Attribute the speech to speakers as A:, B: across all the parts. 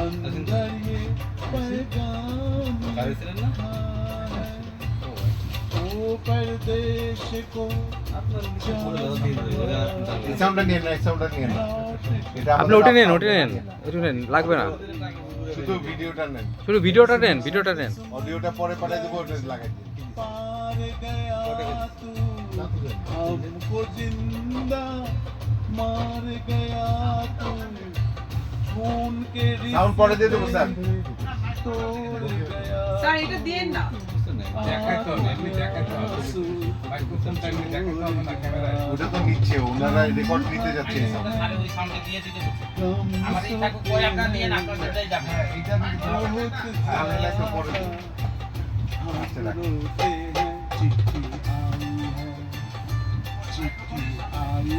A: अंदर ये पैगाम लिखा है ओ परदेश को
B: সাউন্ডটা নিয়ে নেন, সাউন্ডটা নিয়ে নেন। এটা
C: আপনি ওটা নেন, ওটা নেন, একটু নেন, লাগবে না।
B: শুধু ভিডিওটা নেন,
C: শুধু ভিডিওটা নেন, ভিডিওটা নেন।
B: অডিওটা পরে পাঠিয়ে দেবো, ওটা লাগাই দিন।
A: पार गया तू हमको जिंदा मार गया तू खून के
B: সাউন্ড পরে দিয়ে দেবো স্যার।
A: तोड़ गया
D: স্যার এটা দিয়েন না।
B: ওটা তো নিচ্ছে, ওনারা রেকর্ড নিতে যাচ্ছে এই sound।
E: আরে ওই সাউন্ডে দিয়ে দিতে আমাদের এই ঠাকুর পরে আপনারা নিয়ে না আপনাদের যাই যাবে
B: এইটা দিতে হবে, তাহলে একটু পরে দিন। আচ্ছা, রাখো।
A: चिट्ठी आई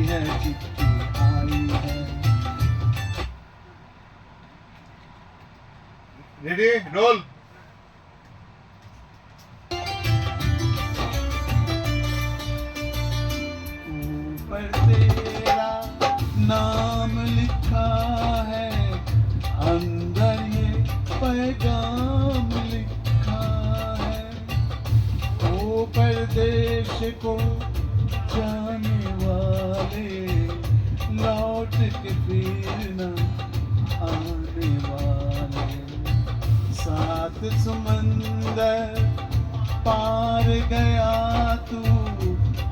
A: है चिट्ठी आई है
B: রেডি, রোল।
A: ऊपर तेरा नाम लिखा है अंदर ये पैगाम लिखा है ओ परदेश को जाने वाले लौट के फिर न आने वाले सात समंदर पार गया तू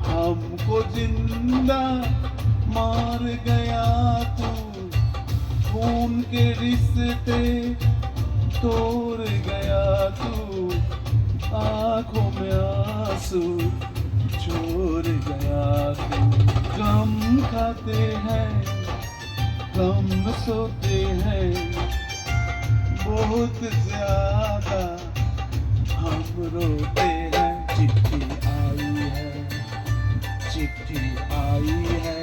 A: हमको जिंदा मार गया तू खून के रिश्ते तोड़ गया तू आंखों में आंसू छोड़ गया तू गम खाते हैं गम सोते हैं बहुत ज्यादा हम रोते हैं चिट्ठी आई है चिट्ठी आई है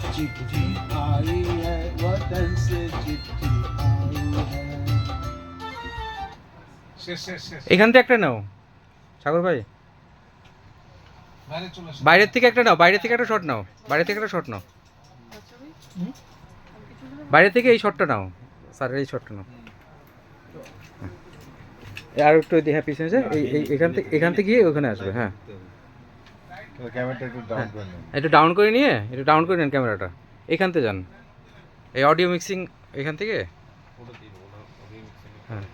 A: चिट्ठी आई है वतन से चिट्ठी आई है
C: এখান থেকে একটা নাও সাগর ভাই, বাইরের থেকে একটা নাও, বাইরে থেকে একটা শট নাও, বাইরে থেকে একটা শট নাও, বাইরে থেকে এই শটটা নাও, স্যারের এই শটটা নাও। আর একটু হ্যাঁ পিছনে এই এখান থেকে গিয়ে ওখানে আসবে। হ্যাঁ
B: ক্যামেরাটা একটু ডাউন করে নেন।
C: একটু ডাউন করে নিয়ে একটু ডাউন করে নেন ক্যামেরাটা, এখান থেকে যান, এই অডিও মিক্সিং এখান থেকে। হ্যাঁ